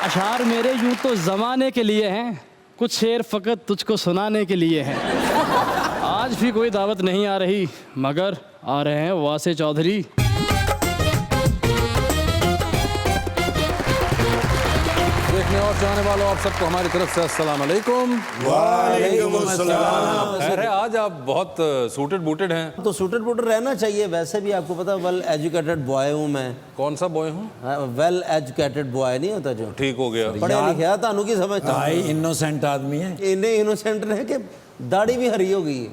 अशार मेरे यूं तो जमाने के लिए हैं, कुछ शेर फकत तुझको सुनाने के लिए हैं। आज भी कोई दावत नहीं आ रही, मगर आ रहे हैं वासे चौधरी। देखने और चाहने वालों आप सबको हमारी तरफ से अस्सलाम वालेकुम। वालेकुम अस्सलाम। खैर है, आज आप बहुत सूटेड बूटेड हैं। तो सूटेड बूटेड रहना चाहिए। वैसे भी आपको पता वेल एजुकेटेड बॉय हूँ मैं। कौन सा बॉय हूँ? वेल एजुकेटेड बॉय नहीं होता जो ठीक हो गया। पढ़े लिखे तानू की समझता भाई इनोसेंट आदमी है। इन्हें इनोसेंट रहे कि दाढ़ी भी हरी हो गई है।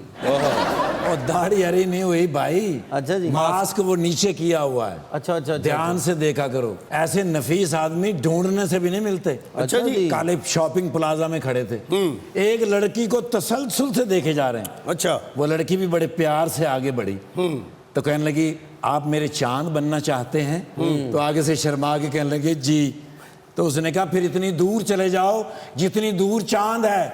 और दाढ़ी हरी नहीं हुई भाई। अच्छा जी। मास्क वो नीचे किया हुआ है। अच्छा। ध्यान से देखा करो, ऐसे नफीस आदमी ढूंढने से भी नहीं मिलते। अच्छा जी। काले शॉपिंग प्लाजा में खड़े थे, एक लड़की को तसलसल से देखे जा रहे हैं। अच्छा। वो लड़की भी बड़े प्यार से आगे बढ़ी, तो कहने लगी आप मेरे चांद बनना चाहते हैं? तो आगे से शर्मा के कहने लगे जी। तो उसने कहा फिर इतनी दूर चले जाओ जितनी दूर चांद है।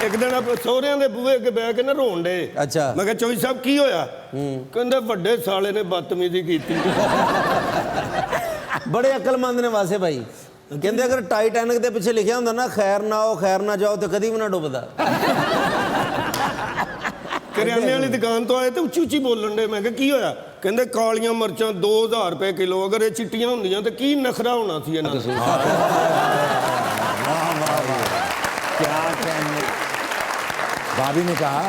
एक दिन आप सोहरिਆਂ ਦੇ ਬੂਹੇ ਅੱਗੇ ਬੈ ਕੇ ਨਾ ਰੋਣ ਡੇ। अच्छा। ਮੈਂ ਕਿਹਾ ਚੌਧਰੀ ਸਾਹਿਬ ਕੀ ਹੋਇਆ? ਕਹਿੰਦੇ ਵੱਡੇ ਸਾਲੇ ਨੇ ਬਦਤਮੀਜ਼ੀ ਕੀਤੀ। बड़े अकलमंद ने वासे भाई। कहते अगर टाइटैनिक के पिछे लिखा होंगे ना खैर ना हो खैर ना जाओ तो कभी भी ना डुबदा। ਕਰਿਆਨੇ ਵਾਲੀ ਦੁਕਾਨ ਤੋਂ ਆਏ ਤੇ ਉੱਚੀ ਉੱਚੀ ਬੋਲਣ ਡੇ। ਮੈਂ ਕਿਹਾ ਕੀ ਹੋਇਆ? ਕਹਿੰਦੇ ਕਾਲੀਆਂ ਮਿਰਚਾਂ 2000 ਰੁਪਏ ਕਿਲੋ, ਅਗਰ ਇਹ ਚਿੱਟੀਆਂ ਹੁੰਦੀਆਂ ਤੇ ਕੀ ਨਖਰਾ ਹੋਣਾ ਸੀ ਇਹਨਾਂ ਦਾ। क्या कहने। भाभी ने कहा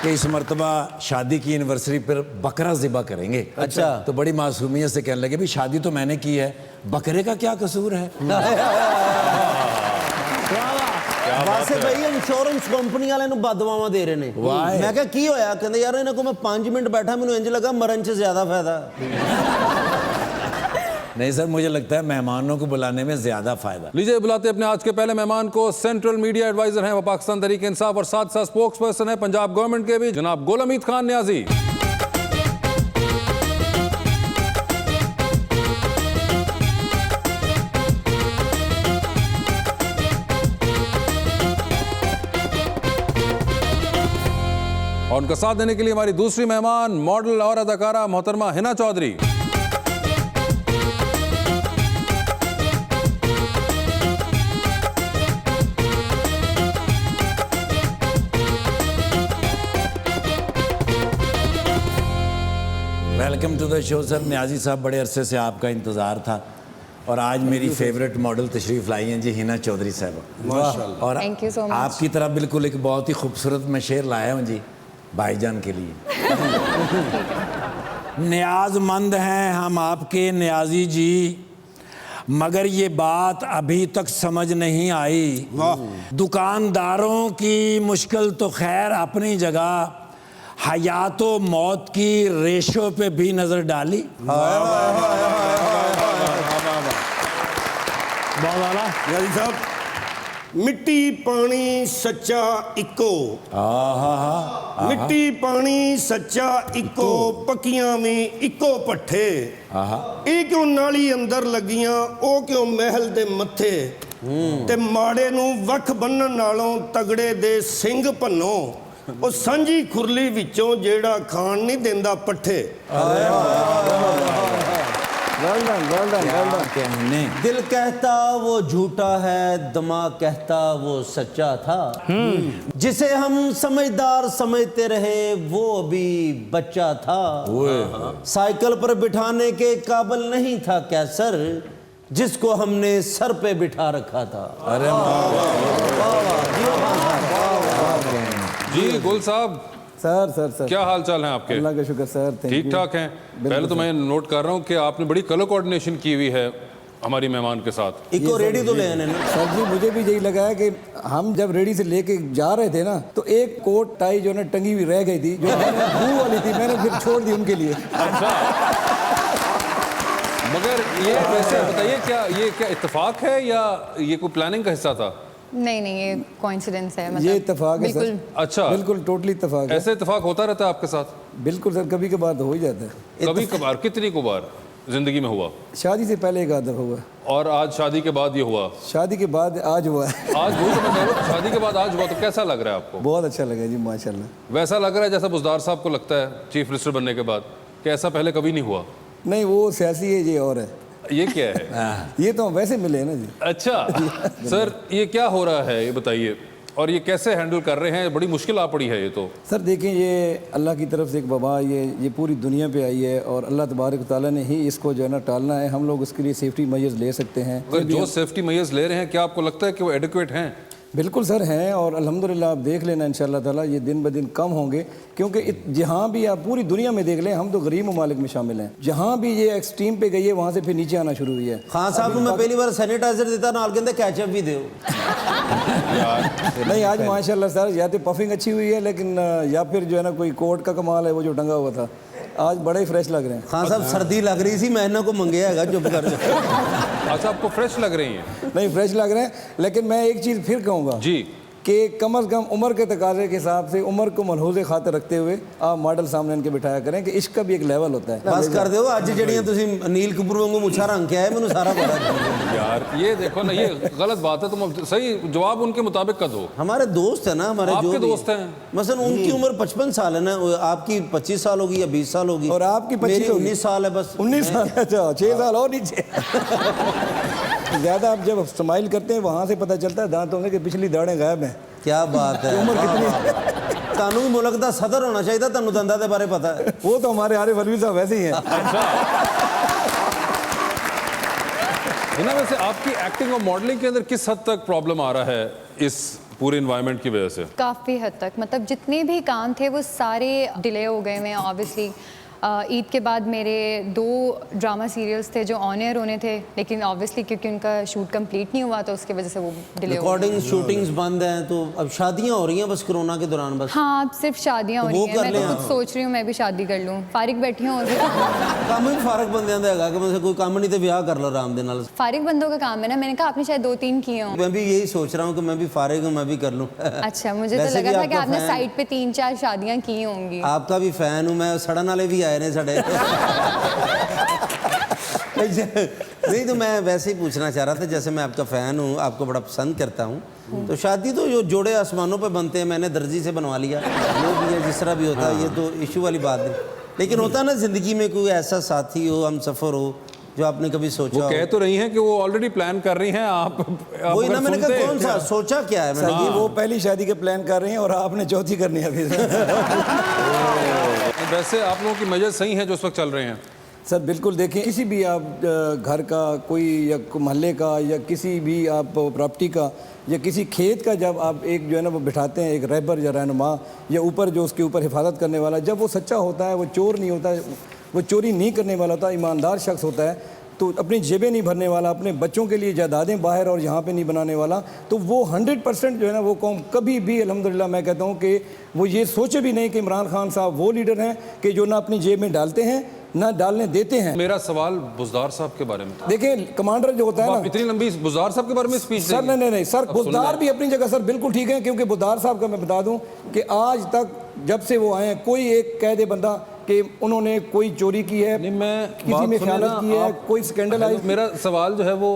कि इस मर्तबा शादी की एनिवर्सरी पर बकरा ज़िबा करेंगे। अच्छा। तो बड़ी मासूमियत से कहने लगे भी शादी तो मैंने की है, बकरे का क्या कसूर है? वासे भाई इंश्योरेंस कंपनी वाले बददुआवां दे रहे ने। मैं क्या की होया? कहंदे यार इन्हां को मैं 5 मिनट बैठा मैनूं इंज लगा मरन च ज्यादा फायदा। नहीं सर, मुझे लगता है मेहमानों को बुलाने में ज्यादा फायदा। लीजिए बुलाते अपने आज के पहले मेहमान को। सेंट्रल मीडिया एडवाइजर हैं वो पाकिस्तान तहरीक इंसाफ और साथ साथ स्पोक्स पर्सन है पंजाब गवर्नमेंट के भी, जनाब गुलहमीद खान न्याजी। और उनका साथ देने के लिए हमारी दूसरी मेहमान मॉडल और अदाकारा मोहतरमा Hina Chaudhary. Welcome to the show sir. Niazi sahab, बड़े अरसे से आपका इंतज़ार था और आज मेरी फेवरेट मॉडल तशरीफ़ लाई हैं जी, हिना चौधरी साहब। माशाल्लाह। और Thank you so much। आपकी तरफ बिल्कुल एक बहुत ही खूबसूरत मैं शेर लाया हूँ जी भाईजान के लिए। न्याजमंद हैं हम आपके न्याजी जी, मगर ये बात अभी तक समझ नहीं आई। दुकानदारों की मुश्किल तो खैर अपनी जगह, हयातो मौत की रेशो पे भी नजर डाली। यानी साहब मिट्टी पानी सच्चा इको। मिट्टी पानी सच्चा इको, पक्कियां भी इको पट्ठे। ਇਹ ਕਿਉਂ ਨਾਲੀ ਅੰਦਰ ਲੱਗੀਆਂ ਉਹ ਕਿਉਂ ਮਹਿਲ ਦੇ ਮੱਥੇ, ਤੇ ਮਾੜੇ ਨੂੰ ਵੱਖ ਬੰਨਣ ਨਾਲੋਂ ਤਗੜੇ ਦੇ ਸਿੰਘ ਭੰਨੋ, ਉਹ ਸਾਂਝੀ ਖੁਰਲੀ ਵਿੱਚੋਂ ਜਿਹੜਾ ਖਾਣ ਨਹੀਂ ਦਿੰਦਾ ਪੱਠੇ। कहने दिल कहता वो झूठा है, दिमाग कहता वो सच्चा था। जिसे हम समझदार समझते रहे वो अभी बच्चा था। साइकिल पर बिठाने के काबिल नहीं था कैसर, जिसको हमने सर पे बिठा रखा था। अरे जी गुल साहब, सर क्या हाल चाल है आपके? अल्लाह का शुक्र सर। ठीक ठाक हैं। पहले तो मैं नोट कर रहा हूँ कि आपने बड़ी कलर कोऑर्डिनेशन की हुई है हमारी मेहमान के साथ। इको रेडी तो ले आने ना सर जी, मुझे भी यही लगा है कि हम जब रेडी से लेके जा रहे थे ना, तो एक कोट टाई जो है ना टंगी हुई रह गई थी, जो ब्लू वाली थी, मैंने फिर छोड़ दी उनके लिए। अच्छा। मगर ये वैसे बताइए, क्या इत्तेफाक है या ये कोई प्लानिंग का हिस्सा था? नहीं, ये कोइंसिडेंस है। मतलब ये इत्तेफाक है सर। अच्छा, बिल्कुल टोटली इत्तेफाक है। ऐसे इत्तेफाक होता रहता है आपके साथ? बिल्कुल सर, कभी कभार तो हो ही जाता है। कभी कभार? कितनी कबार जिंदगी में हुआ? शादी से पहले एक आध दफा हुआ, और आज शादी के बाद ये हुआ? शादी के बाद आज हुआ है। आज वही तो मैं कह रहा हूँ, शादी के बाद आज हुआ, तो कैसा लग रहा है आपको? बहुत अच्छा लगा जी, माशाल्लाह। वैसा लग रहा है जैसा बुज़दार साहब को लगता है चीफ मिनिस्टर बनने के बाद, कि ऐसा पहले कभी नहीं हुआ? नहीं वो सियासी है, ये और है। ये क्या है? ये तो हम वैसे मिले हैं ना जी। अच्छा सर, ये क्या हो रहा है ये बताइए, और ये कैसे हैंडल कर रहे हैं? बड़ी मुश्किल आ पड़ी है ये तो। सर देखें, ये अल्लाह की तरफ से एक वबा ये पूरी दुनिया पे आई है और अल्लाह तबारक ताला ने ही इसको जो है ना टालना है। हम लोग उसके लिए सेफ्टी मेजर्स ले सकते हैं। अगर जो सेफ्टी मेजर्स ले रहे हैं, क्या आपको लगता है कि वो एडिक्वेट हैं? बिल्कुल सर हैं, और अल्हम्दुलिल्लाह आप देख लेना इंशाअल्लाह ताला ये दिन ब दिन कम होंगे, क्योंकि जहाँ भी आप पूरी दुनिया में देख लें, हम तो गरीब ममालिक में शामिल हैं, जहाँ भी ये एक्सट्रीम पे गई है वहाँ से फिर नीचे आना शुरू हुई है। खान साहब को मैं पहली बार सैनिटाइजर देता नाल कहते कैचअप भी दो। नहीं आज माशाल्लाह सर, या तो पफिंग अच्छी हुई है, लेकिन या फिर जो है ना कोई कोट का कमाल है वो जो टंगा हुआ था, आज बड़े ही फ्रेश लग रहे हैं। खान साहब सर्दी लग रही थी, मैं इन्हों को मंगेगा है चुप कर। अच्छा, आपको फ्रेश लग रही हैं? नहीं फ्रेश लग रहे हैं, लेकिन मैं एक चीज़ फिर कहूँगा जी कि कम अज़ कम उम्र के तकाजे के हिसाब से उम्र को मलहूज़ खातिर रखते हुए आप मॉडल सामने इनके बिठाया करें कि इश्क का भी एक लेवल होता है। बस कर दो, अज जड़ियाँ तुम नील कपूर वांगू मुछा रंग के आए, मैंने सारा पता है। यार ये देखो ना, ये गलत बात है। तुम सही जवाब उनके मुताबिक का दो। हमारे दोस्त है ना, हमारे आपके जो भी- दोस्त हैं। मसलन उनकी उम्र 55 साल है ना, आपकी 25 साल होगी या 20 साल होगी, और आपकी 25 मेरी होगी। 19 साल है बस। 19 साल, अच्छा 6 साल और नीचे। ज़्यादा आप जब स्माइल करते हैं वहाँ से पता चलता है दांतों में कि पिछली दाढ़ें गायब हैं। क्या बात है, उम्र कितनी? तानू भी मुल्क का सदर होना चाहिए, तानू दंदा के बारे पता है। वो तो हमारे आरिफ अलवी साहब वैसे ही हैं। हिना, वैसे आपकी एक्टिंग और मॉडलिंग के अंदर किस हद तक प्रॉब्लम आ रहा है इस पूरे इन्वायरमेंट की वजह से? काफ़ी हद तक, मतलब जितने भी काम थे वो सारे डिले हो गए हैं ऑब्वियसली। ईद के बाद मेरे 2 ड्रामा सीरियल्स थे जो ऑन एयर होने थे, लेकिन ऑब्वियसली क्योंकि उनका शूट कंप्लीट नहीं हुआ तो उसकी वजह से वो डिले हो गए। रिकॉर्डिंग शूटिंग्स बंद हैं, तो अब शादियां हो रही हैं बस कोरोना के दौरान बस। हाँ, अब सिर्फ शादियाँ हो तो रही वो हैं। कर मैं तो लें खुद आप। सोच रही हूँ मैं भी शादी कर लूँ, फारिग बैठी हूँ और भी। काम भी फारग बंदियां दा हैगा कि मतलब कोई काम नहीं तो ब्याह कर लो आराम दे नाल। फारिग बंदों का काम है ना, मैंने कहा आपने शायद 2-3 किए हों। मैं भी यही सोच रहा हूँ कि मैं भी फारिग हूँ, मैं भी कर लूँ। अच्छा, मुझे तो वैसे लगा भी था कि आपका आपने फैन- साइड पे 3-4 शादियाँ की होंगी। आपका भी फैन हूँ मैं, सड़न वाले भी आए ने साढ़े। नहीं तो मैं वैसे ही पूछना चाह रहा था, जैसे मैं आपका फ़ैन हूँ, आपको बड़ा पसंद करता हूँ, तो शादी तो जो जोड़े आसमानों पे बनते हैं, मैंने दर्जी से बनवा लिया, जो भी है जिस तरह भी होता है, ये तो इशू वाली बात नहीं। लेकिन होता ना ज़िंदगी में कोई ऐसा साथी हो, हम सफ़र हो, जो आपने कभी सोचा वो हो। कह तो रही हैं कि वो ऑलरेडी प्लान कर रही हैं। आप वही ना, अगर मैंने सुनते- कहा कौन सा सोचा क्या है मैंने। सर जी वो पहली शादी के प्लान कर रहे हैं और आपने चौथी करनी है अभी। वैसे आप लोगों की मेजर सही हैं जो इस वक्त चल रहे हैं? सर बिल्कुल, देखिए किसी भी आप घर का कोई या मोहल्ले का या किसी भी आप प्रॉपर्टी का या किसी खेत का, जब आप एक जो है ना वो बिठाते हैं एक रहबर या रहनुमा या ऊपर जो उसके ऊपर हिफाजत करने वाला, जब वो सच्चा होता है, वो चोर नहीं होता है, वो चोरी नहीं करने वाला होता, ईमानदार शख्स होता है, तो अपनी जेबें नहीं भरने वाला, अपने बच्चों के लिए जायदादें बाहर और यहाँ पे नहीं बनाने वाला, तो वो 100% जो है ना वो कौम कभी भी अल्हम्दुलिल्लाह मैं कहता हूँ कि वो ये सोचे भी नहीं कि इमरान खान साहब वो लीडर हैं कि जो ना अपनी जेब में डालते हैं ना डालने देते हैं। मेरा सवाल बुज़दार साहब के बारे में था। देखें कमांडर जो होता है आप ना, इतनी लंबी बुज़दार साहब के बारे में स्पीच सर नहीं सर, बुज़दार भी अपनी जगह सर बिल्कुल ठीक है, क्योंकि बुज़दार साहब का मैं बता दूं कि आज तक जब से वो आए हैं कोई एक कह दे बंदा कि उन्होंने कोई चोरी की है, नहीं, मैं किसी बात में सुनिए खयानत ना, की है, आप- कोई स्कैंडल आई। मेरा सवाल जो है वो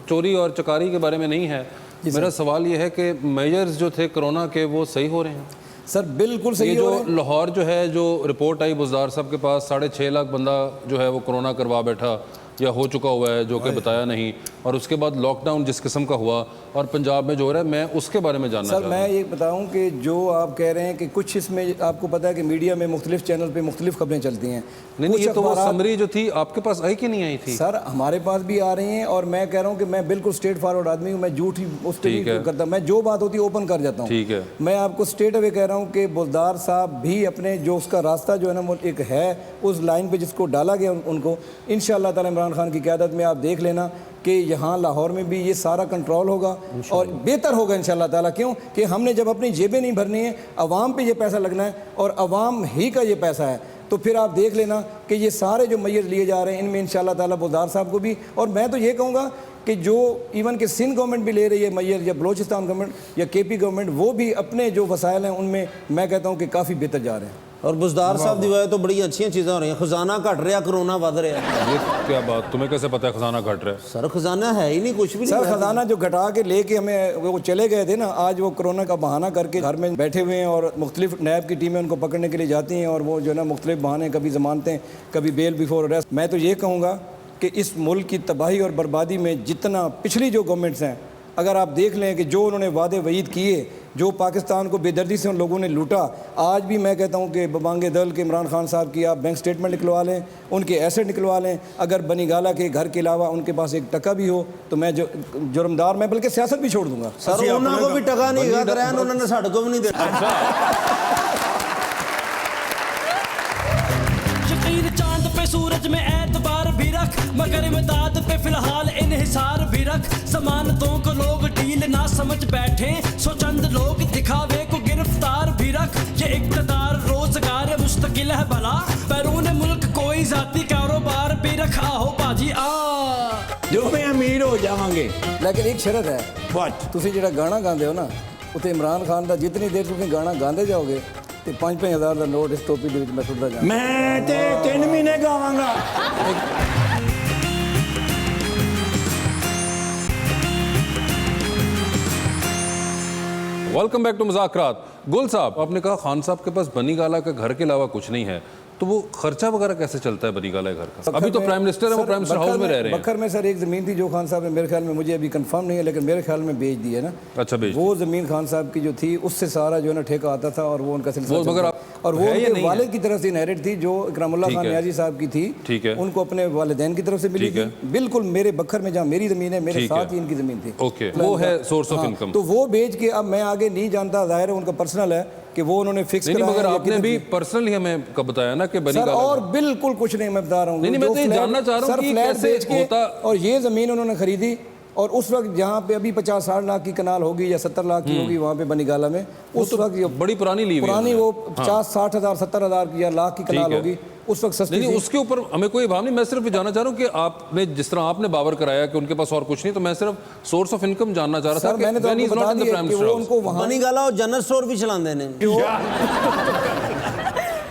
चोरी और चकारी के बारे में नहीं है। मेरा सवाल ये है कि मेजर्स जो थे कोरोना के वो सही हो रहे हैं? सर बिल्कुल सही ये हो जो रहे हैं। लाहौर जो है, जो रिपोर्ट आई बुज़दार साहब के पास 6.5 लाख बंदा जो है वो कोरोना करवा बैठा या हो चुका हुआ है, जो कि बताया नहीं, और उसके बाद लॉकडाउन जिस किस्म का हुआ और पंजाब में जो हो रहा है, मैं उसके बारे में जानना सर चाहता मैं हूं। ये बताऊं कि जो आप कह रहे हैं कि कुछ इसमें आपको पता है कि मीडिया में मुख्तलिफ चैनल पे मुख्तलिफ खबरें चलती हैं। नहीं, कुछ ये तो वो अखबारात- समरी जो थी आपके पास आई कि नहीं आई थी? सर हमारे पास भी आ रही हैं, और मैं कह रहा हूं कि मैं बिल्कुल स्ट्रेट फॉरवर्ड आदमी हूं, मैं झूठ ही उस पर ठीक है। नहीं करता, मैं जो बात होती है ओपन कर जाता हूं। ठीक है। मैं आपको स्ट्रेट अवे कह रहा हूं कि बुज़दार साहब भी अपने जो उसका रास्ता जो है ना वो एक है उस लाइन पे जिसको डाला गया उनको इंशाअल्लाह ताला इमरान खान की क़यादत में आप देख लेना कि यहाँ लाहौर में भी ये सारा कंट्रोल होगा और बेहतर होगा इंशाअल्लाह ताला। क्यों कि हमने जब अपनी जेबें नहीं भरनी है, अवाम पे ये पैसा लगना है और अवाम ही का ये पैसा है, तो फिर आप देख लेना कि ये सारे जो मैयर लिए जा रहे हैं इनमें इंशाअल्लाह ताला बुज़दार साहब को भी, और मैं तो ये कहूँगा कि जो इवन कि सिंध गवर्नमेंट भी ले रही है मैयर, या बलोचिस्तान गवर्नमेंट या केपी गवर्नमेंट, वो भी अपने जो वसाइल हैं उनमें मैं कहता हूँ कि काफ़ी बेहतर जा रहे हैं। और बुजदार साहब दी वजह तो बड़ी अच्छी चीज़ें हो रही हैं। खजाना घट रहा, कोरोना बढ़ रहा है। ये क्या बात, तुम्हें कैसे पता है खजाना घट रहा है? सर खजाना है ही नहीं, कुछ भी नहीं। सर खजाना जो घटा के लेके हमें वो चले गए थे ना, आज वो कोरोना का बहाना करके घर में बैठे हुए हैं और मुख्तलिफ नैब की टीमें उनको पकड़ने के लिए जाती हैं और वो जो है ना मुख्तलिफ बहाने, कभी ज़मानतें, कभी बेल बिफोर अरेस्ट। मैं तो ये कहूँगा कि इस मुल्क की तबाही और बर्बादी में जितना पिछली जो गवर्नमेंट्स हैं, अगर आप देख लें कि जो उन्होंने वादे वईद किए, जो पाकिस्तान को बेदर्दी से उन लोगों ने लूटा, आज भी मैं कहता हूं कि बबांगे दल के इमरान खान साहब की आप बैंक स्टेटमेंट निकलवा लें, उनके एसेट निकलवा लें। अगर बनी गाला के घर के अलावा उनके पास एक टका भी हो तो मैं जो जुर्मदार, मैं बल्कि सियासत भी छोड़ दूंगा। सर उन्होंने को भी टका नहीं गा कराया, उन्होंने साढ़े को भी नहीं दिया। यकीन चांद पे सूरज में एतबार भी रख, मगर इमदाद पे फिलहाल इन्हिसार भी रख। जमानतों को लोग डील ना समझ बैठे, सो चंद लोग दिखावे को गिरफ्तार भी रख। ये इक़्तिदार रोजगार मुस्तकिल है भला, बैरून मुल्क कोई जाती कारोबार भी रखा हो बाजी आ जो मैं अमीर हो जावांगे। लेकिन एक शर्त है, What? तुसी ਜਿਹੜਾ ਗਾਣਾ ਗਾਉਂਦੇ ਹੋ ਨਾ, ਉੱਤੇ ਇਮਰਾਨ ਖਾਨ ਦਾ ਜਿਤਨੀ ਦੇਰ ਤੁਸੀਂ ਗਾਣਾ ਗਾਉਂਦੇ ਜਾਓਗੇ ਤੇ 5-5 ਹਜ਼ਾਰ ਦਾ ਨੋਟ ਇਸ ਟੋਪੀ ਦੇ ਵਿੱਚ ਮੈਂ ਸੁੱਟਦਾ ਜਾਵਾਂਗਾ। मैं ते 3 महीने गावांगा। Welcome back to Muzakarat. Gul साहब, आपने कहा खान साहब के पास बनी गाला का घर के अलावा कुछ नहीं है, तो वो खर्चा वगैरह कैसे चलता है बनी गाला घर का? अभी तो प्राइम मिनिस्टर है, वो प्राइम मिनिस्टर हाउस में रह रहे हैं। बखर में सर एक ज़मीन थी जो खान साहब ने, मेरे ख्याल में, मुझे अभी कंफर्म नहीं है लेकिन मेरे ख्याल में बेच दी है ना। अच्छा, बेच वो ज़मीन खान साहब की जो थी उससे सारा जो है ना ठेका आता था और वो उनका सिलसिला वो चलता मगर था। आप और वो है या उनके नहीं है? वालिद की तरफ से इनहेरिट थी, जो इकरामुल्लाह ठीक खान है। नियाज़ी साहब की थी। ठीक है। उनको अपने वालिदैन की तरफ से मिली ठीक थी, है। बिल्कुल मेरे बखर में जहाँ मेरी ज़मीन है, मेरे ठीक साथ है। ही इनकी ज़मीन थी। ओके, वो है सोर्स ऑफ इनकम। तो वो बेच के, अब मैं आगे नहीं जानता, जाहिर है उनका पर्सनल है कि वो उन्होंने फिक्स नहीं, करा मगर है या आपने कितने भी थी। पर्सनली हमें कब बताया ना कि बनी सर गाला और बिल्कुल कुछ नहीं, मैं बता रहा हूँ। नहीं, मैं जो तो ये फ्लैट- जानना चाह रहा हूँ सर कि फ्लैट कैसे बेच के होता। और ये ज़मीन उन्होंने खरीदी और उस वक्त जहाँ पे अभी 50-60 लाख की कनाल होगी या 70 लाख की होगी वहाँ पे बनी गाला में, उस वक्त ये बड़ी पुरानी ली हुई है पुरानी उन्होंने। वो 50-60 हज़ार 70 हज़ार की या लाख की कनाल है। होगी, उस वक्त सस्ती नहीं, थी। उसके ऊपर हमें कोई भाव नहीं। मैं सिर्फ ये जानना चाह रहा हूँ कि आपने जिस तरह आपने बावर कराया कि उनके पास और कुछ नहीं, तो मैं सिर्फ सोर्स ऑफ इनकम जानना चाह रहा था सर मैंने तो when आपको he's not बता in the दिया prime कि वो minister उनको वहाँ बनी गाला और जनरल स्टोर भी चलाते हैं।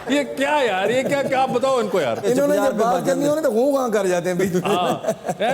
ये क्या यार, ये क्या क्या आप बताओ इनको यार। इन्होंने जब बात करनी होने तो हूँ वहाँ कर जाते हैं बीच में। हाँ,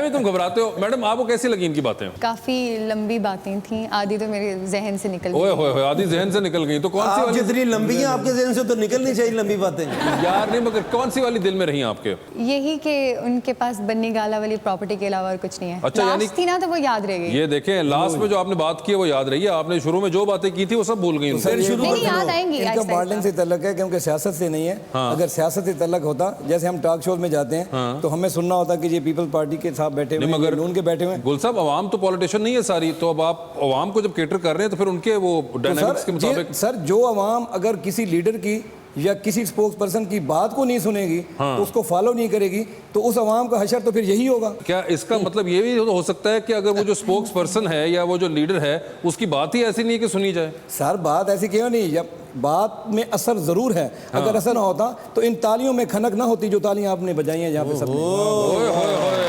भी तुम घबराते हो मैडम। आपको कैसी लगी इनकी बातें? काफ़ी लंबी बातें थी, आधी तो मेरे जहन से निकल ओए गई। होए होए, आधी जहन से निकल गई। तो कौन सी आप वाली? जितनी लंबी हैं आपके जहन से तो निकलनी चाहिए लंबी बातें। यार नहीं, मगर कौन सी वाली दिल में रही आपके? यही कि उनके पास बन्नी गाला वाली प्रॉपर्टी के अलावा और कुछ नहीं है। अच्छा, यानी- लास्ट थी ना तो वो याद रह गई। ये देखें, लास्ट में जो आपने बात की है वो याद रही है। आपने शुरू में जो बातें की थी वो सब भूल गई उनसे। नहीं याद आएंगी। इनका आहिस्ता मॉडलिंग से तल्लक है क्योंकि सियासत से नहीं है। अगर सियासत से तल्लक होता, जैसे हम टॉक शोज में जाते हैं तो हमें सुनना होता कि ये पीपल पार्टी के साथ बैठे हुए नहीं, हैं, मगर नून के बैठे हुए हैं। गुल साहब, अवाम तो पॉलिटिशियन नहीं है सारी, तो अब आप अवाम को जब केटर कर रहे हैं तो फिर उनके वो डायनामिक्स के मुताबिक। सर जो अवाम अगर किसी लीडर की या किसी स्पोक्स पर्सन की बात को नहीं सुनेगी तो उसको फॉलो नहीं करेगी, तो उस अवाम का हशर तो फिर यही होगा। क्या इसका मतलब ये भी हो सकता है कि अगर वो जो स्पोक्स पर्सन है या वो जो लीडर है उसकी बात ही ऐसी नहीं है कि सुनी जाए? सर बात ऐसी क्यों नहीं, जब बात में असर जरूर है। अगर असर ना होता तो इन तालियों में खनक ना होती जो तालियां आपने बजाई हैं यहाँ पे सबने। ओए होए होए।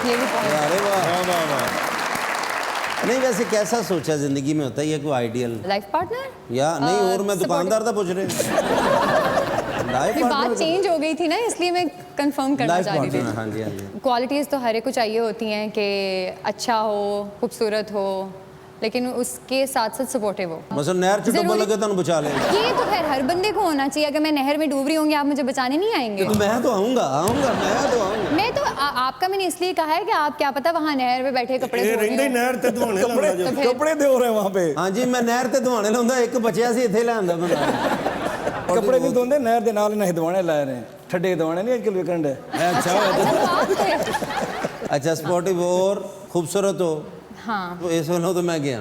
ये भी point है। अरे वाह। नहीं वैसे कैसा सोचा जिंदगी में होता है ये कोई आइडियल लाइफ पार्टनर या नहीं? और मैं दुकानदार था पूछ रहे ये बात चेंज हो गई थी ना, इसलिए मैं कंफर्म करना लाइफ चाह रही पार्टनर। थी। हाँ जी, हाँ जी। क्वालिटीज़ तो हर एक को चाहिए होती हैं कि अच्छा हो, खूबसूरत हो, लेकिन उसके साथ साथ सपोर्टिव हो। बस नहर च डुब्बा जरूरी- लगे तो बचा ले। ये तो खैर हर बंदे को होना चाहिए। अगर मैं नहर में डूब रही होंगी, आप मुझे बचाने नहीं आएंगे। तो मैं तो आऊंगा मैं तो आऊंगा। मैं तो आपका मैंने इसलिए कहा है कि आप क्या पता वहाँ नहर में बैठे कपड़े ਇਹ धो रही ਰਹਿੰਦੇ हों। ਨਹਿਰ ਤੇ ਧੋਣੇ ਲਾਉਂਦਾ ਜੋ। तो फिर- कपड़े दे हो रहे हैं वहाँ पे, हाँ जी, मैं नहर ते धुआने लाਉਂਦਾ, एक बचिया सी ਇੱਥੇ ਲਿਆਂਦਾ ਬੰਦਾ। कपड़े नहीं धोंदे, नहर दे नाल नहीं धोने लाए रहे हैं, ठड्डे धोने नहीं आजकल विकंड है। अच्छा अच्छा, तो आप थे। अच्छा स्पोर्टिव और खूबसूरत हो हाँ तो इस वालों तो मैं गया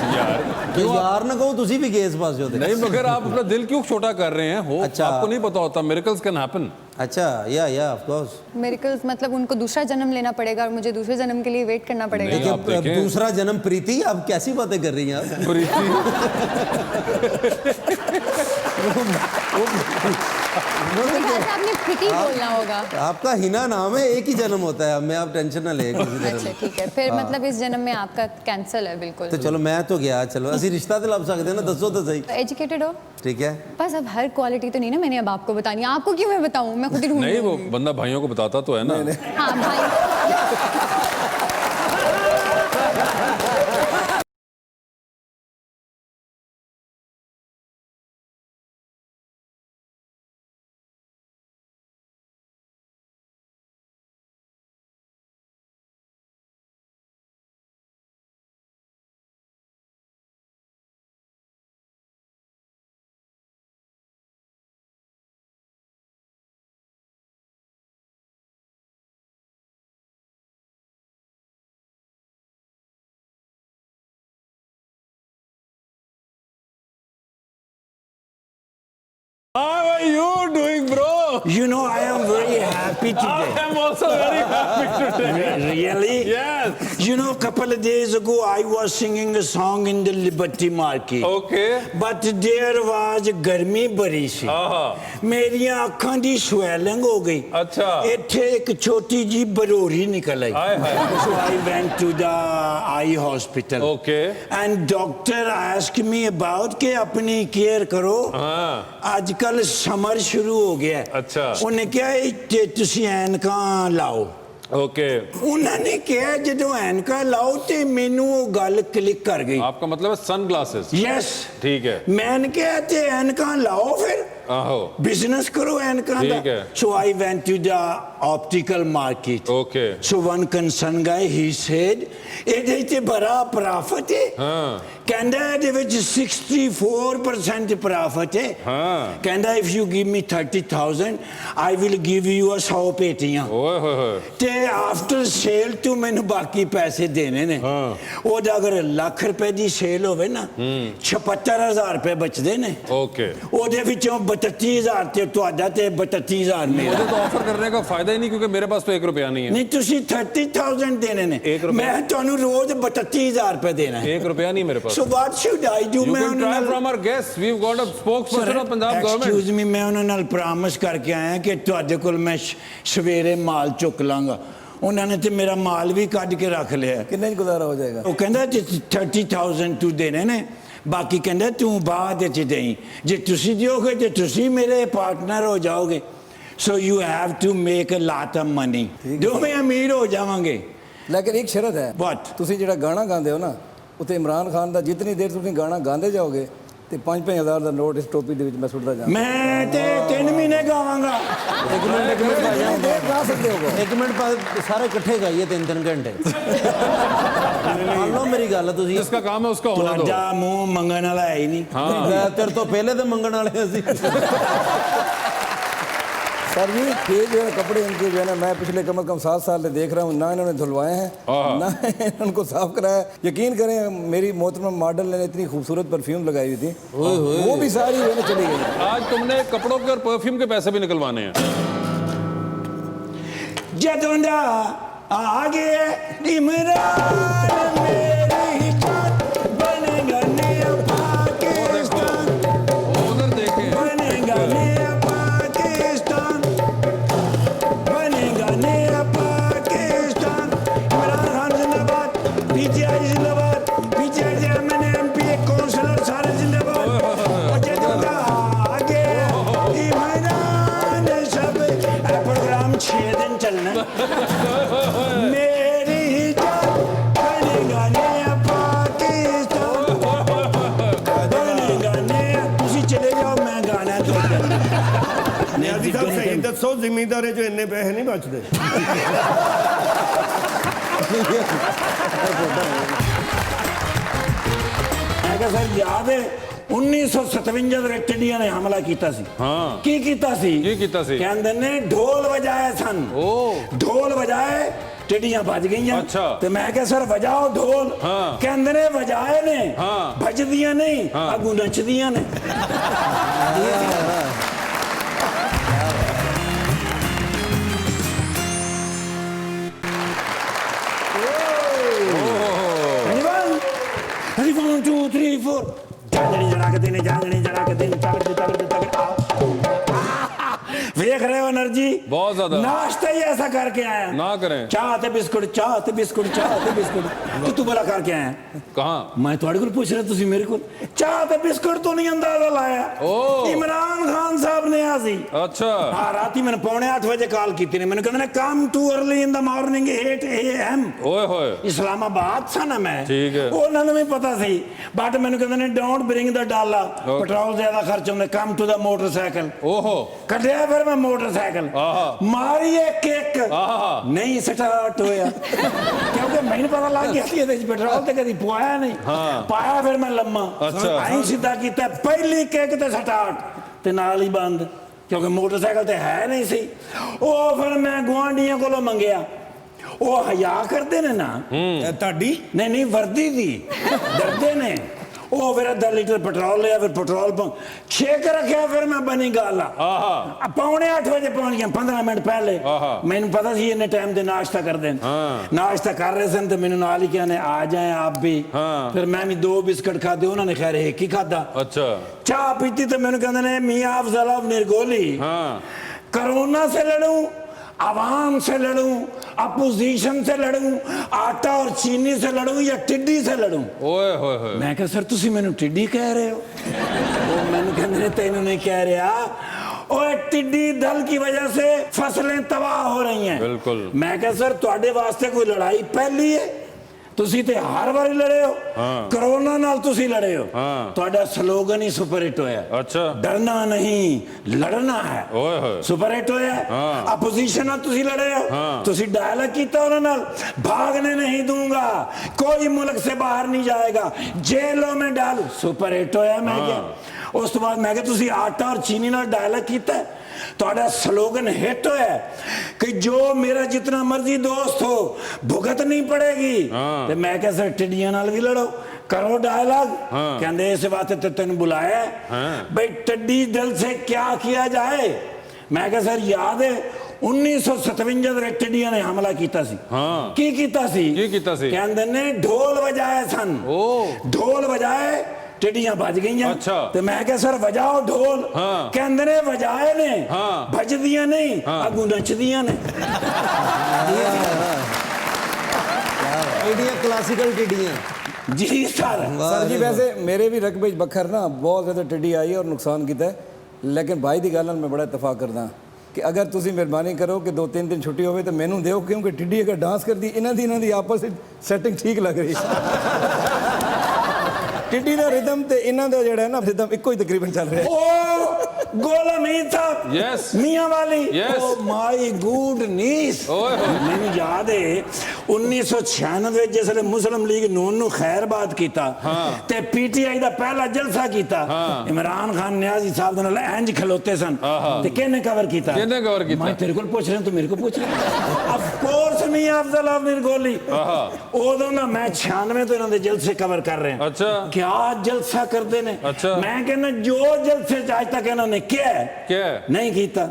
यार तो यार ना कहूँ तुसी भी गए इस पास जो थे। नहीं, मगर आप अपना दिल क्यों छोटा कर रहे हैं? हो अच्छा। आपको नहीं पता होता, मिरेकल्स कैन हैपन। अच्छा, या ऑफ कोर्स। मिरेकल्स मतलब उनको दूसरा जन्म लेना पड़ेगा और मुझे दूसरे जन्म के लिए वेट करना पड़ेगा। नहीं, आप देखिए, देखें। दूसरा जन्म प्रीति, आप कैसी बातें कर रही हैं आप? विकास, आपने प्रीति बोलना होगा। आपका हिना नाम है, एक ही जन्म होता है, मैं आप टेंशन ना ले किसी तरह। अच्छा ठीक है, फिर मतलब इस जन्म में आपका कैंसिल है बिल्कुल। तो चलो मैं तो गया, चलो ਅਸੀਂ रिश्ता तो लब सकते हैं ना, दसो तो सही। एजुकेटेड हो ठीक है। बस, अब हर क्वालिटी तो नहीं ना मैंने अब आपको बतानी, आपको क्यों मैं बताऊं, मैं खुद ही ढूंढ नहीं, वो लूंगी। बंदा भाइयों को बताता तो है ना। हाँ भाई, How are you doing, bro? You know, I am very happy today. I am also very happy today. Really? Yes. You know, a couple of days ago, I was singing a song in the Liberty Market. Okay. But there was गर्मी बड़ी सी मेरियां अखां दी swelling हो गई अच्छा। इत्थे एक छोटी जी बरोरी निकल आई हाय हाय। So I went to the eye hospital. Okay. And doctor asked me about के अपनी केयर करो आजकल समर शुरू हो गया है अच्छा। उन्हें क्या है तुसी ऐनकां लाओ ओके। उन्होंने क्या जो ऐनका लाओ ते मेनू वो गल क्लिक कर गई आपका मतलब है सन ग्लासेस। यस ठीक है। मैंने क्या ते ऐनका लाओ फिर आहो। बिजनेस करो ऐनका ठीक है। So I went to the optical market okay. So one concern guy he said ਇਹਦੇ ਤੇ ਬੜਾ ਪ੍ਰੋਫਿਟ ਹੈ ਕਹਿੰਦਾ ਇਹਦੇ ਵਿੱਚ 64% ਪ੍ਰੋਫਿਟ ਹੈ ਕਹਿੰਦਾ if you give me 30000 I will give you 100 ਪੇਟੀਆਂ ਓਏ ਹੋਏ ਹੋਏ ਤੇ ਆਫਟਰ ਸੇਲ ਤੂੰ ਮੈਨੂੰ ਬਾਕੀ ਪੈਸੇ ਦੇਣੇ ਨੇ ਉਹਦਾ ਅਗਰ ਲੱਖ ਰੁਪਏ ਦੀ ਸੇਲ ਹੋਵੇ ਨਾ 76000 ਰੁਪਏ ਬਚਦੇ ਨੇ ओके। ਉਹਦੇ ਵਿੱਚੋਂ 32000 ਤੇ ਤੁਹਾਡਾ ਤੇ 32000 ਮੇਰਾ मुझे तो ऑफर करने का फायदा ही नहीं क्योंकि मेरे पास तो 1 रुपया नहीं है। नहीं तुसी 30000 देने ने एक रुपया। मैं ਤੁਹਾਨੂੰ रोज 32000 रुपए देना है 1 रुपया नहीं मेरे पास। so what should I do You मैं can try from our guests. We've got a spokesperson of Punjab government. excuse me मैं ਉਹਨਾਂ ਨਾਲ ਪ੍ਰੋਮਿਸ ਕਰਕੇ ਆਇਆ ਕਿ ਤੁਹਾਡੇ ਕੋਲ ਮੈਂ ਸਵੇਰੇ ਮਾਲ ਚੁੱਕ ਲਾਂਗਾ ਉਹਨਾਂ ਨੇ ਤੇ ਮੇਰਾ ਮਾਲ ਵੀ ਕੱਢ ਕੇ ਰੱਖ ਲਿਆ कितने गुजारा हो जाएगा? ਉਹ ਕਹਿੰਦਾ ਜੇ 30000 ਤੂੰ ਦੇਣੇ ਨੇ ਬਾਕੀ ਕਹਿੰਦਾ ਤੂੰ ਬਾਅਦ ਵਿੱਚ ਦੇਈ ਜੇ ਤੁਸੀਂ ਦਿਓਗੇ ਤੇ ਤੁਸੀਂ ਮੇਰੇ ਪਾਰਟਨਰ ਹੋ ਜਾਓਗੇ so you have to make a lot of money ਦੋਵੇਂ ਅਮੀਰ ਹੋ ਜਾਵਾਂਗੇ लेकिन एक शर्त है What? ਤੁਸੀਂ ਜਿਹੜਾ ਗਾਣਾ ਗਾਉਂਦੇ ਹੋ ਨਾ ਉੱਤੇ ਇਮਰਾਨ ਖਾਨ ਦਾ ਜਿੰਨੀ ਦੇਰ ਤੁਸੀਂ ਗਾਣਾ ਗਾਉਂਦੇ ਜਾਓਗੇ ਤੇ 5-5000 ਦਾ ਨੋਟ ਇਸ ਟੋਪੀ ਦੇ ਵਿੱਚ ਮੈਂ ਸੁੱਟਦਾ ਜਾਵਾਂ ਮੈਂ ਤੇ 3 ਮਹੀਨੇ ਗਾਵਾਂਗਾ एक मिनट ਗਾ ਸਕਦੇ ਹੋ एक मिनट सारे इकट्ठे गाइए 3-3 घंटे मान लो मेरी गल तुसी जिसका काम है उसका होना दो। ਤੁਹਾਡਾ ਮੂੰਹ ਮੰਗਣ ਵਾਲਾ ਹੈ ਹੀ ਨਹੀਂ तेरे तो पहले तो मंगण वाले असी सर जी ये जो है कपड़े इनके जो है ना मैं पिछले कम से कम 7 साल से देख रहा हूँ ना इन्होंने धुलवाए हैं ना उनको साफ कराया यकीन करें मेरी मोहतरमा मॉडल ने इतनी खूबसूरत परफ्यूम लगाई हुई थी वो भी सारी जो है ना चली गई आज तुमने कपड़ों के और परफ्यूम के पैसे भी निकलवाने हैं। ਜਦੋਂ ਦਾ ਆ ਗਿਆ ਇਮਰਾਨ ਮੇਰੀ ਜਾਨ ਬਣੇਗਾ ਨया पाकिस्तान उधर देखें। बनेगा नया पाकिस्तान बनेगा नया पाकिस्तान इमरान खान जिंदाबाद पीटीआई जिंदाबाद पीटीआई से एमएनए एमपी काउंसलर सारे जिंदाबाद ਜਦੋਂ ਦਾ ਆ ਗਿਆ इमरान सब प्रोग्राम 6 दिन चलना मेरी जान बनेगा नया पाकिस्तान बनेगा नया ਤੁਸੀਂ ਚਲੇ ਜਾਓ ਮੈਂ ਗਾਣਾ ਤੋਂ ਨਿਆਜ਼ੀ ਸਾਹਿਬ ਸਹੀ ਦੱਸੋ ਜ਼ਿਮੀਂਦਾਰੇ ਚੋਂ ਇੰਨੇ ਪੈਸੇ ਨਹੀਂ ਬਚਦੇ ਮੈਂ ਕਿਹਾ ਸਰ ਯਾਦ ਹੈ 1957 ਦੇ ਵਿੱਚ ਇੰਡੀਆ ਨੇ ਹਮਲਾ ਕੀਤਾ ਸੀ ਹਾਂ। ਕੀ ਕੀਤਾ ਸੀ ਕਹਿੰਦੇ ਨੇ ਢੋਲ ਵਜਾਏ ਸਨ ਢੋਲ ਵਜਾਏ ਟਿੱਡੀਆਂ ਵੱਜ ਗਈਆਂ ਅੱਛਾ। ਤੇ ਮੈਂ ਕਿਹਾ ਸਰ ਵਜਾਓ ਢੋਲ ਕਹਿੰਦੇ ਨੇ ਵਜਾਏ ਨੇ ਵੱਜਦੀਆਂ ਨਹੀਂ ਅੱਗੋਂ ਨੱਚਦੀਆਂ ਨੇ अरे 1 2 3 4 जागनी जड़ा के दिन जागनी जड़ा के दिन तगड़ देख रहे हो एनर्जी बहुत ज्यादा। नाश्ता ही ऐसा करके आया ना करें। चाह ते बिस्कुट तू भला करके आया कहाँ? मैं थोड़े को पूछ रहा तुसी मेरे को चाह ते बिस्कुट तो नहीं अंदाजा लाया। ओ। इमरान खान साहब ने आसी अच्छा। हाँ राती मैंने 7:45 बजे कॉल की थी मैंने कहते come too early in the morning 8 AM ओए होए। इस्लामाबाद सा ना मैं ठीक है। उन्होंने भी पता सी बट मैंने कहते ने डोंट ब्रिंग द डाला पेट्रोल ज्यादा खर्च होंगे कम टू द मोटरसाइकिल ओहो। कटिया फिर मैं मोटरसाइकिल मारी एक किक नहीं स्टार्ट होया क्योंकि मैंने पता लग गया कि ਇਹਦੇ पेट्रोल ਤੇ ਕਦੀ ਪਵਾਇਆ ਨਹੀਂ ਪਾਇਆ ਫਿਰ ਮੈਂ ਲੰਮਾ ਐਂ ਸਿੱਧਾ ਕੀਤਾ ਪਹਿਲੀ ਕਿਕ ਤੇ ਸਟਾਰਟ ਤੇ ਨਾਲ ਹੀ ਬੰਦ ਕਿਉਂਕਿ ਮੋਟਰਸਾਈਕਲ ਤੇ ਹੈ ਨਹੀਂ ਸੀ ਉਹ ਫਿਰ ਮੈਂ ਗੁਆਂਢੀਆਂ ਕੋਲੋਂ ਮੰਗਿਆ ਉਹ ਹਯਾ ਕਰਦੇ ਨੇ ਨਾ ਤੁਹਾਡੀ ਨਹੀਂ ਵਰਦੀ ਦੀ ਡਰਦੇ ਨੇ ਉਹ ਫਿਰ 1 ਲੀਟਰ ਪੈਟਰੋਲ ਲਿਆ ਫਿਰ ਪੈਟਰੋਲ ਪੰਪ ਛੇਕ ਰੱਖਿਆ ਫਿਰ ਮੈਂ ਬਣੀ ਗੱਲ ਆ 7:45 ਵਜੇ ਪਹੁੰਚ ਗਿਆ 15 ਮਿੰਟ ਪਹਿਲੇ ਮੈਨੂੰ ਪਤਾ ਸੀ ਇੰਨੇ ਟਾਈਮ ਦੇ ਨਾਸ਼ਤਾ ਕਰਦੇ ਨੇ ਨਾਸ਼ਤਾ ਕਰ ਰਹੇ ਸਨ ਤੇ ਮੈਨੂੰ ਨਾਲ ਹੀ ਕਹਿੰਦੇ ਆ ਜਾਏ ਆਪ ਵੀ ਫਿਰ ਮੈਂ ਵੀ 2 ਬਿਸਕਟ ਖਾਦੇ ਉਹਨਾਂ ਨੇ ਖੈਰ ਇੱਕ ਹੀ ਖਾਦਾ अच्छा। ਚਾਹ ਪੀਤੀ ਤੇ ਮੈਨੂੰ ਕਹਿੰਦੇ ਨੇ ਮੀਆਂ ਅਫਜ਼ਲ ਨਿਰਗੋਲੀ कोरोना से लड़ूं आवाम से लड़ूं अपोजिशन से लड़ूं आटा और चीनी से लड़ूं या टिड्डी से लड़ूं ओए होए होए। मैं कहा सर तुसी मैनू टिड्डी कह रहे हो वो मैंने कहने तेनू नहीं कह रहा ओए टिड्डी दल की वजह से फसलें तबाह हो रही हैं बिल्कुल। मैं कहा सर तुहाडे वास्ते कोई लड़ाई पहली है ਤੁਸੀਂ ਤੇ ਹਰ ਵਾਰੀ ਲੜੇ ਹੋ ਕਰੋਨਾ ਨਾਲ ਤੁਸੀਂ ਲੜੇ ਹੋ ਤੁਹਾਡਾ ਸਲੋਗਨ ਹੀ ਸੁਪਰ ਹਿੱਟ ਹੋਇਆ ਅੱਛਾ। ਡਰਨਾ ਨਹੀਂ ਲੜਨਾ ਹੈ ਓਏ ਹੋਏ। ਸੁਪਰ ਹਿੱਟ ਹੋਇਆ ਆਪੋਜੀਸ਼ਨ ਨਾਲ ਤੁਸੀਂ ਲੜੇ ਹੋ ਤੁਸੀਂ ਡਾਇਲੌਗ ਕੀਤਾ ਉਹਨਾਂ ਨਾਲ ਭਾਗਨੇ ਨਹੀਂ ਦੂੰਗਾ ਕੋਈ ਮੁਲਕ ਸੇ ਬਾਹਰ ਨਹੀਂ ਜਾਏਗਾ ਜੇਲੋਂ में डालू सुपर हिट होया मैं क्या उस तो बाद मैं क्या ਤੁਸੀਂ ਆਟਾ और चीनी ਨਾਲ ਡਾਇਲੌਗ ਕੀਤਾ ਤੁਹਾਡਾ ਸਲੋਗਨ ਹਿੱਟ ਹੋਇਆ ਕਿ ਜੋ ਮੇਰਾ ਜਿੰਨਾ ਮਰਜ਼ੀ ਦੋਸਤ ਹੋ ਭੁਗਤ ਨਹੀਂ ਪੜੇਗੀ ਤੇ ਮੈਂ ਕਿਹਾ ਸਰ ਟਿੱਡੀਆਂ ਨਾਲ ਵੀ ਲੜੋ करो डायलॉग कहते इस बात ते तेन बुलाया भाई टड्डी दल से क्या किया जाए मैं कहा सर याद है 1957 ਦੇ ਟਿੱਡੀਆਂ ਨੇ ਹਮਲਾ ਕੀਤਾ ਸੀ ਕੀ ਕੀਤਾ ਸੀ ਕਹਿੰਦੇ ਨੇ ਢੋਲ ਵਜਾਏ ਸਨ ਢੋਲ ਵਜਾਏ ਟਿੱਡੀਆਂ ਵੱਜ ਗਈਆਂ ਤੇ ਮੈਂ ਕਿਹਾ ਸਰ ਵਜਾਓ ਢੋਲ ਕਹਿੰਦੇ ਨੇ ਵਜਾਏ ਨੇ ਵੱਜਦੀਆਂ ਨਹੀਂ ਅੱਗੂ ਨੱਚਦੀਆਂ ਨੇ टिड्डियां क्लासिकल टिड्डियां जी सर जी वैसे मेरे भी रकबे बखर ना बहुत ज़्यादा टिड्डी आई है और नुकसान किया है लेकिन भाई की गल मैं बड़ा इतफाक करदा कि अगर तुम मेहरबानी करो कि 2-3 दिन छुट्टी होवे तो मैनू दो क्योंकि टिड्डी अगर डांस करती इन्हों की आपस सैटिंग ठीक लग रही टिड्डी का रिदम ते इन्हों का जोड़ा है ना रिदम इको ही तकरीबन चल रहा है गोला मीर साहब यस मियां वाली यस माय गुड नीस मैंने याद है 1996 जिसले मुस्लिम लीग नून नु खैरबाद कीता ते पीटीआई दा पहला जलसा कीता इमरान खान नियाजी साहब दे नाल इंज खलोते सन ते किने कवर कीता मैं तेरे को पूछ रहा तू मेरे को पूछ रहा ऑफ कोर्स मियां अफजल निरगोली ओदों ना मैं 96 तो इन्हां दे जलसे कवर कर रहे हैं अच्छा क्या जलसा करते ने मैं कहना जो जलसे आज तक इन्होंने क्या नहीं कीता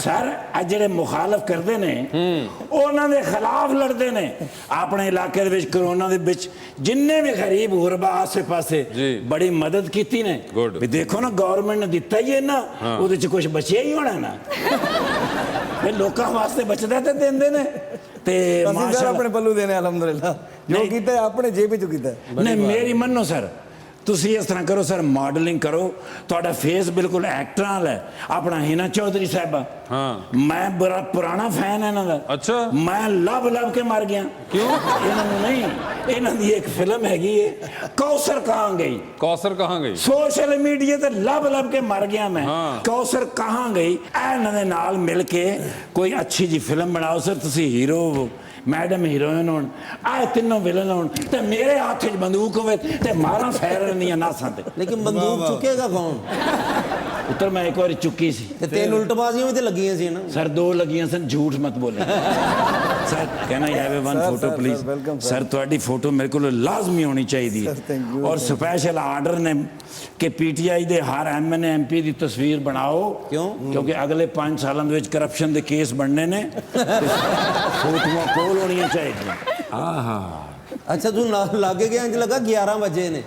सर आज जेडे मुखालफ करते ने उन्हां दे खिलाफ लड़ते ने अपने इलाके दे विच कोरोना दे विच जिन्ने भी गरीब गुरबा आसे पासे बड़ी मदद कीती ने भी देखो ना गवर्नमेंट ने दिता ही है ना उहदे च कुछ बचिया ही होना ना फिर लोकां वास्ते बचदा ते देंदे ने ते माशाअल्लाह अपने पल्लू देने अल्हम्दुलिल्लाह जो कीता है अपने जेब विचों कीता नहीं मेरी मन्नो सर ਤੁਸੀਂ ਇਸ ਤਰ੍ਹਾਂ ਕਰੋ ਸਰ ਮਾਡਲਿੰਗ ਕਰੋ ਤੁਹਾਡਾ ਫੇਸ ਬਿਲਕੁਲ ਐਕਟਰਾਂ ਵਾਲਾ ਹੈ ਆਪਣਾ ਹੀਨਾ ਚੌਧਰੀ ਸਾਹਿਬਾ ਮੈਂ ਬੜਾ ਪੁਰਾਣਾ ਫੈਨ ਇਹਨਾਂ ਦਾ ਅੱਛਾ ਮੈਂ ਲੱਭ ਕੇ ਮਰ ਗਿਆ ਕਿਉਂ ਇਹਨਾਂ ਨੂੰ ਨਹੀਂ ਇਹਨਾਂ ਦੀ ਇੱਕ ਫਿਲਮ ਹੈਗੀ ਹੈ ਕੌਸਰ ਕਹਾਂ ਗਈ ਸੋਸ਼ਲ ਮੀਡੀਆ ਤੇ ਲੱਭ ਕੇ ਮਰ ਗਿਆ ਮੈਂ ਕੌਸਰ ਕਹਾਂ ਗਈ ਇਹਨਾਂ ਦੇ ਨਾਲ ਮਿਲ ਕੇ ਕੋਈ ਅੱਛੀ ਜੀ ਫਿਲਮ ਬਣਾਓ ਸਰ ਤੁਸੀਂ ਹੀਰੋ ਹੋ मैडम हीरोइन हो आए तीनों विलन हो ते मेरे हाथ च बंदूक होवे ते मारा फैरन दी नासां ते लेकिन बंदूक चुकेगा कौन पुत्र मैं एक बार चुकी सी ते तीन उल्टबाजियां भी ते लगियां सी ना सर 2 लगियां सन झूठ मत बोले सर कहना I have one photo please sir ਤੁਹਾਡੀ फोटो मेरे को लाजमी होनी चाहिए और स्पेशल आर्डर ने कि पीटीआई दे हर एमएन एमपी दी तस्वीर बनाओ क्यों क्योंकि अगले 5 सालों ਦੇ ਵਿੱਚ करप्शन ਦੇ केस बनने ने फोटोआं कोल होनियां चाहिए अच्छा तू लागे गया इंज लगा 11 बजे ने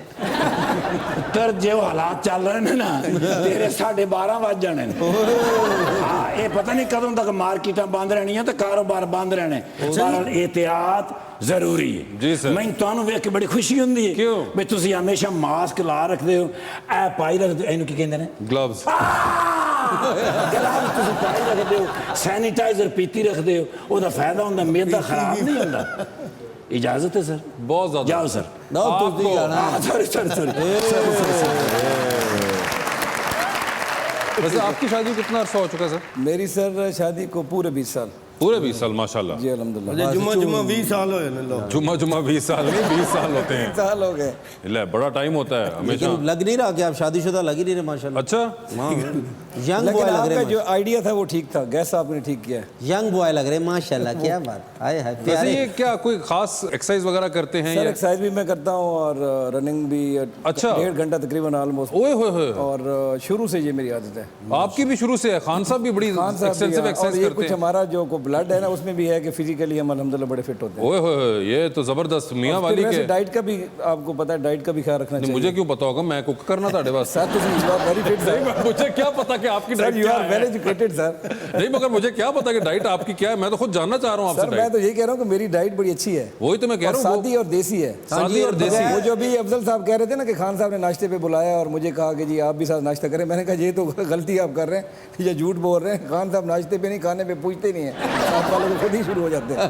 तर जो हालात चल रहे हैं ना तेरे 12:30 बज जाने हाँ ये पता नहीं कदों तक मार्केट बंद रहनी तो कारोबार बंद रहने बहरहाल एहतियात जरूरी है जी सर। मैं तुहानू वेख के बड़ी खुशी होंदी है क्यों? भी तुसी हमेशा मास्क ला रखते हो ए पाई रखते हो इनू की कहंदे ने ग्लव्स गलाव तुसी पाई रखते हो सैनिटाइजर पीती रखते हो ओदा फायदा होंदा मेदा खराब नहीं होंदा इजाजत है सर बहुत ज्यादा जाओ सर ना तू दी जाना सॉरी वैसे आपकी शादी को कितना अर्सा हो चुका है सर? मेरी सर शादी को पूरे 20 साल पूरे 20 साल माशाल्लाह। जी अल्हम्दुलिल्लाह जुम्मा जुम्मा 20 साल होए ने लो जुम्मा 20 साल नहीं 20 साल होते हैं। साल हो गए ले बड़ा टाइम होता है हमेशा। लेकिन लग नहीं रहा कि आप शादीशुदा लग ही नहीं रहे माशाल्लाह। अच्छा यंग लेकिन बॉय लग आपका रहे जो आइडिया था वो ठीक था गैस आपने ठीक किया है यंग बॉय लग रहे माशाल्लाह क्या बात हाय हाय वैसे प्यारे ये क्या कोई खास एक्सरसाइज वगैरह करते हैं सर या? एक्सरसाइज भी मैं करता हूँ और रनिंग भी अच्छा। 1.5 घंटा तकरीबन ऑलमोस्ट ओए होए होए और शुरू से ये मेरी आदत है आपकी भी शुरू से है। खान साहब भी बड़ी खान साहब भी एक्सटेंसिव हैं, और एक्सरसाइज ये करते कुछ हैं। हमारा जो को ब्लड है ना उसमें भी है कि फिजिकली हम अल्हम्दुलिल्लाह बड़े फिट होते हैं ओए होए होए, ये तो जबरदस्त मियां वाली के। डाइट का भी आपको पता है डाइट का भी ख्याल रखना नहीं, चाहिए मुझे क्यों पता होगा, मैं कुक करना था वास्ते। Sir you are very fit sir मुझे क्या पता कि आपकी डाइट सर यू क्या आर वेरी है? एजुकेटेड सर नहीं मगर मुझे क्या पता कि डाइट आपकी क्या है, मैं तो खुद जानना चाह रहा हूँ सर आपसे मैं डाइट। तो यही कह रहा हूँ कि मेरी डाइट बड़ी अच्छी है वही तो मैं कह और रहा हूँ सादी और देसी है सादी और देसी। वो जो अभी अफजल साहब कह रहे थे ना कि खान साहब ने नाश्ते पे बुलाया और मुझे कहा कि जी आप भी साथ नाश्ता करें, मैंने कहा ये तो गलती आप कर रहे हैं, ये झूठ बोल रहे हैं। खान साहब नाश्ते पे नहीं खाने पे पूछते नहीं है, साथ वालों को खुद ही शुरू हो जाते हैं।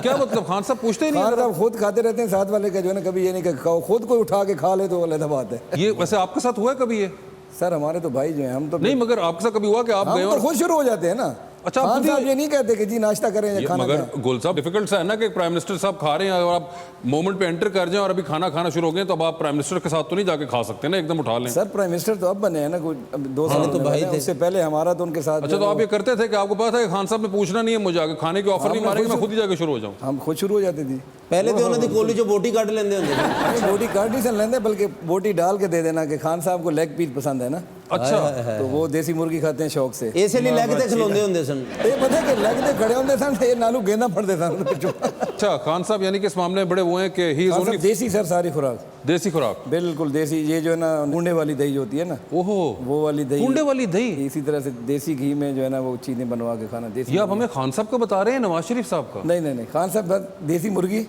क्या मतलब खान साहब पूछते ही नहीं खान है? साहब खुद खाते रहते हैं, साथ वाले का जो है ना कभी ये नहीं कि खाओ, खुद कोई उठा के खा ले तो अलग बात है। ये वैसे आपके साथ हुआ है कभी ये? सर हमारे तो भाई जो हैं हम तो नहीं मगर आपके साथ कभी हुआ कि आप गए हम और तो खुद शुरू हो जाते हैं ना। अच्छा, आप खान खुद ही- साहब ये नहीं कहते कि जी नाश्ता करें या ये खाना मगर खाएं। गोल साहब डिफिकल्ट सा है ना कि प्राइम मिनिस्टर साहब खा रहे हैं और आप मोमेंट पे एंटर कर जाएं और अभी खाना खाना शुरू हो गए तो अब आप प्राइम मिनिस्टर के साथ तो नहीं जाके खा सकते ना, एकदम उठा लें। सर प्राइम मिनिस्टर तो अब बने हैं ना, कुछ अब 2 साल तो भाई थे। उससे पहले हमारा तो उनके साथ अच्छा तो आप ये करते थे कि आपको पता है कि खान साहब ने पूछना नहीं है मुझे, आगे खाने की ऑफर नहीं मारेंगे, मैं खुद ही जाके शुरू हो जाऊँ। हम खुद शुरू हो जाते थे। पहले तो उन्होंने कोली जो बोटी काट लेंदे होंदे ने। नहीं, बोटी काट नहीं सन लेंदे बल्कि बोटी डाल के दे देना कि खान साहब को लेग पीस पसंद है ना, अच्छा तो वो देसी मुर्गी खाते हैं शौक से। ਇਸੇ ਲਈ ਲੈਗ ਤੇ ਖਲੋਂਦੇ ਹੁੰਦੇ ਸਨ। ये पता है कि लेग ते खड़े होंदे सन, ये नालू गेंदा फड़ते सन पिछों। अच्छा खान साहब यानी कि इस मामले में बड़े वो हैं कि ही इज खान साहब ओनली देसी सर सारी खुराक देसी खुराक। बिल्कुल देसी, ये जो है ना मुंडे वाली दही होती है ना, ओहो वो वाली दही, कुंडे वाली दही। इसी तरह से देसी घी में जो है ना वो चीज़ें बनवा के खाना देसी। ये आप हमें खान साहब का बता रहे हैं, नवाज शरीफ साहब का? नहीं नहीं नहीं, खान साहब बस देसी मुर्गी,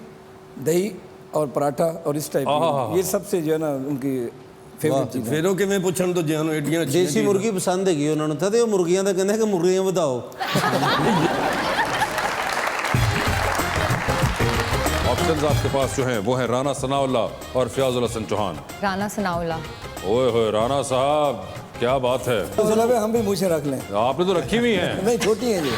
दही और पराठा और इस टाइप की, ये सबसे जो है ना उनकी फेवरेट चीज़ है। ਫਿਰ ਉਹ ਕਿਵੇਂ ਪੁੱਛਣ ਤੋਂ ਜਿਆਂ ਨੂੰ ਏਡੀਆਂ ਅੱਛੀਆਂ ਦੇਸੀ ਮੁਰਗੀ ਪਸੰਦ ਹੈਗੀ ਉਹਨਾਂ ਨੂੰ, ਤਾਂ ਤੇ ਉਹ ਮੁਰਗੀਆਂ ਦਾ ਕਹਿੰਦੇ ਕਿ ਮੁਰਗੀਆਂ ਵਧਾਓ। ऑप्शंस आपके पास जो हैं वो हैं राना सनाउल्लाह और फयाजुल हसन चौहान। राना सनाउल्लाह। ओए होए राना साहब क्या बात है, मतलब हम भी मुँह से रख लें। आपने तो रखी हुई हैं। नहीं छोटी है जी।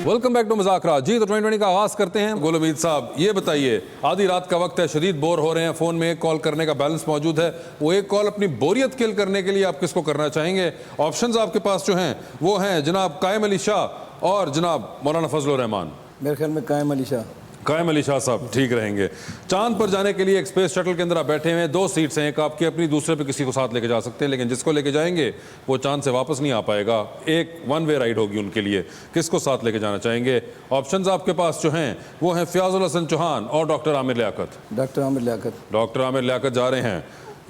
Welcome back to Muzakarat. जी तो 2020 का आगाज करते हैं। गुल उम्मीद साहब ये बताइए, आधी रात का वक्त है, शदीद बोर हो रहे हैं, फोन में एक कॉल करने का बैलेंस मौजूद है, वो एक कॉल अपनी बोरियत किल करने के लिए आप किसको करना चाहेंगे? ऑप्शंस आपके पास जो हैं वो हैं जनाब कायम अली शाह और जनाब मौलाना फजलुर रहमान। मेरे ख्याल में कायम अली शाह। कायम अली शाह साहब ठीक रहेंगे। चांद पर जाने के लिए एक स्पेस शटल के अंदर आप बैठे हुए हैं, 2 सीट्स हैं, एक आपकी अपनी, दूसरे पे किसी को साथ लेके जा सकते हैं, लेकिन जिसको लेके जाएंगे वो चांद से वापस नहीं आ पाएगा, एक 1 वे राइड होगी उनके लिए। किसको साथ लेके जाना चाहेंगे? ऑप्शंस आपके पास जो हैं वो हैं फयाजुल हसन चौहान और doctor Aamir Liaquat. Doctor Aamir Liaquat. Doctor Aamir Liaquat जा रहे हैं।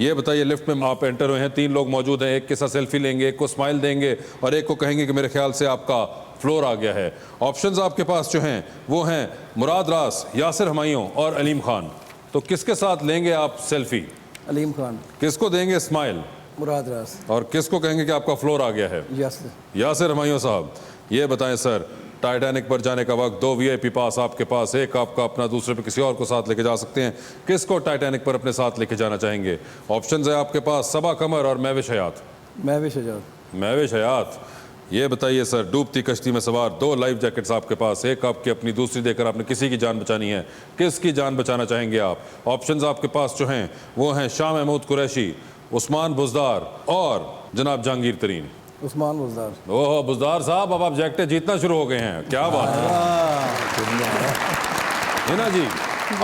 ये बताइए, लिफ्ट में आप एंटर हुए हैं, 3 लोग मौजूद हैं, एक के साथ सेल्फी लेंगे, एक को स्माइल देंगे और एक को कहेंगे कि मेरे ख्याल से आपका फ्लोर आ गया है। ऑप्शंस आपके पास जो हैं वो हैं मुराद रास, यासिर हमायूं और अलीम खान। तो किसके साथ लेंगे आप सेल्फी? अलीम खान। किसको देंगे स्माइल? मुराद रास। और किसको कहेंगे कि आपका फ्लोर आ गया है? यासिर। यासिर हमायूं साहब। ये बताएं सर, टाइटैनिक पर जाने का वक्त, 2 VIP पास आपके पास, एक आपका अपना, दूसरे पे किसी और को साथ लेके जा सकते हैं। किसको टाइटैनिक पर अपने साथ लेके जाना चाहेंगे? ऑप्शंस है आपके पास सबा कमर और महविश हयात। महविश हयात। महविश हयात। ये बताइए सर, डूबती कश्ती में सवार, 2 लाइफ जैकेट्स आपके पास, एक आपकी अपनी, दूसरी देकर आपने किसी की जान बचानी है, किसकी जान बचाना चाहेंगे आप? ऑप्शंस आपके पास जो हैं वो हैं शाह महमूद कुरैशी, उस्मान बुज़दार और जनाब जहांगीर तरीन। उस्मान बुज़दार। ओह बुज़दार साहब, अब आप जैकेटें जीतना शुरू हो गए हैं, क्या बात है ना जी।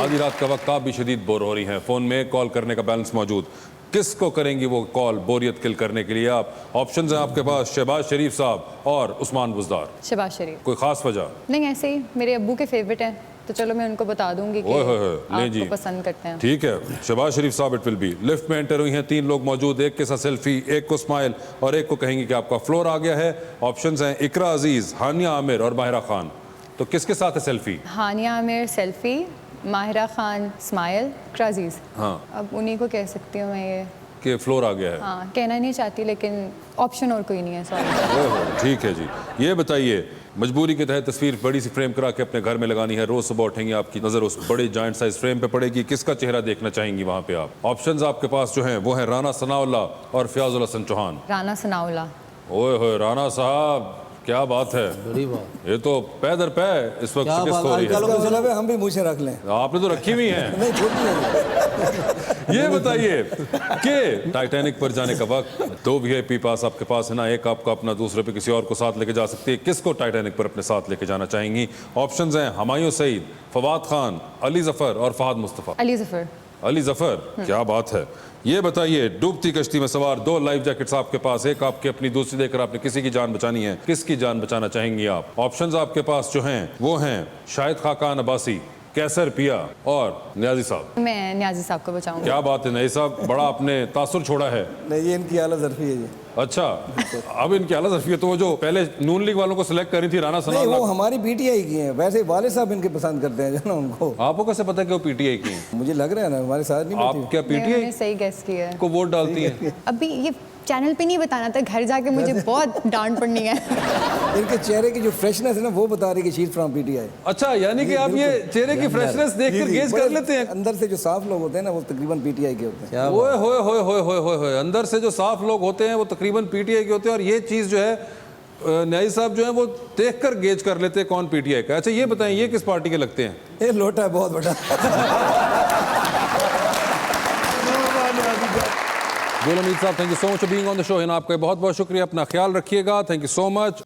आधी रात का वक्त, आप भी शदीद बोर हो रही हैं, फ़ोन में कॉल करने का बैलेंस मौजूद, किसको करेंगी वो कॉल बोरियत किल करने के लिए आप? ऑप्शंस हैं आपके पास, शहबाज शरीफ साहब और उस्मान बुज़दार। शहबाज शरीफ। कोई खास वजह? नहीं, ऐसे ही मेरे अब्बू के फेवरेट हैं, तो चलो मैं उनको बता दूंगी कि ओए होए होए, ले जी। आपको पसंद करते हैं। ठीक है, शहबाज शरीफ साहब इट विल बी। लिफ्ट में एंटर हुई हैं 3 लोग मौजूद, एक के साथ सेल्फी, एक को स्माइल और एक को कहेंगे कि आपका फ्लोर आ गया है। ऑप्शंस हैं इकरा अजीज, हानिया आमिर और माहिरा खान। तो किसके साथ है सेल्फी? हानिया आमिर सेल्फी, माहिरा खान स्माइल, इकरा अजीज। हाँ। अब उन्हीं को कह सकती हूँ मैं ये। कि फ्लोर आ गया है। हाँ, कहना नहीं चाहती लेकिन ऑप्शन और कोई नहीं है, सॉरी। ओहो, ठीक है जी। ये बताइए, मजबूरी के तहत तस्वीर बड़ी सी फ्रेम करा के अपने घर में लगानी है, रोज सुबह उठेंगी, आपकी नजर उस बड़े जायंट साइज फ्रेम पे पड़ेगी, किसका चेहरा देखना चाहेंगी वहां पे आप? ऑप्शंस आपके पास जो हैं वो हैं राना सनाउल्लाह और फयाजुल हसन चौहान। राना सनाउल्लाह। ओए होए, राना साहब क्या बात है, बड़ी बात। ये तो पै दर पै इस वक्त क्या शिकस्त बात, हो रही आजकल है। इसका मतलब है हम भी मुँह से रख लें। आपने तो रखी हुई हैं। नहीं, छोटी है। ये बताइए कि टाइटैनिक पर जाने का वक्त 2 VIP पास आपके पास है ना, एक आपका अपना, दूसरे पे किसी और को साथ लेके जा सकती है। किसको टाइटैनिक पर अपने साथ लेके जाना चाहेंगी? ऑप्शंस हैं हुमायूं सईद, फवाद खान, अली जफर और फहद मुस्तफा। अली जफर। अली जफर, क्या बात है। ये बताइए, डूबती कश्ती में सवार 2 लाइफ जैकेट्स आपके पास, एक आपकी अपनी, दूसरी देकर आपने किसी की जान बचानी है, किसकी जान बचाना चाहेंगी आप? ऑप्शंस आपके पास जो हैं वो हैं शाहिद खाकान अब्बासी, कैसर पिया और न्याजी साहब। मैं न्याजी साहब को बचाऊंगी। क्या बात है न्याजी साहब, बड़ा आपने तासुर छोड़ा है। नहीं, ये इनकी आला ज़रफ़ी है जी। अच्छा, अब इनकी आला ज़रफ़ी है, तो वो जो पहले नून लीग वालों को सिलेक्ट करी थी राना नहीं, वो सनाउल्लाह, हमारी PTI की हैं। वैसे वाले साहब इनके पसंद करते हैं जो ना उनको। आपको कैसे पता कि वो PTI की हैं? मुझे लग रहा है ना, हमारे साथ नहीं आप बैठी। क्या मैंने PTI सही गेस किया है। को वोट डालती हैं? अभी ये चैनल पे नहीं बताना था, घर जाके मुझे बहुत डांट पड़नी है। इनके चेहरे की जो फ्रेशनेस है ना, वो बता रही है कि शी इज फ्रॉम PTI। अच्छा, यानी कि आप ये चेहरे की फ्रेशनेस देखकर गेज कर लेते हैं? अंदर से जो साफ लोग होते हैं ना, वो तकरीबन PTI के होते हैं। ओए होए होए होए होए होए होए, अंदर से जो साफ लोग होते हैं वो तकरीबन PTI के होते हैं। और ये चीज़ जो है न्याजी साहब जो है वो देखकर गेज कर लेते हैं कौन PTI का। अच्छा, ये बताएं, ये किस पार्टी के लगते हैं? ये लोटा है बहुत बड़ा। गुल हमीद साहब, thank you so much for being on the show. आपका बहुत बहुत शुक्रिया, अपना ख्याल रखिएगा, थैंक यू सो मच।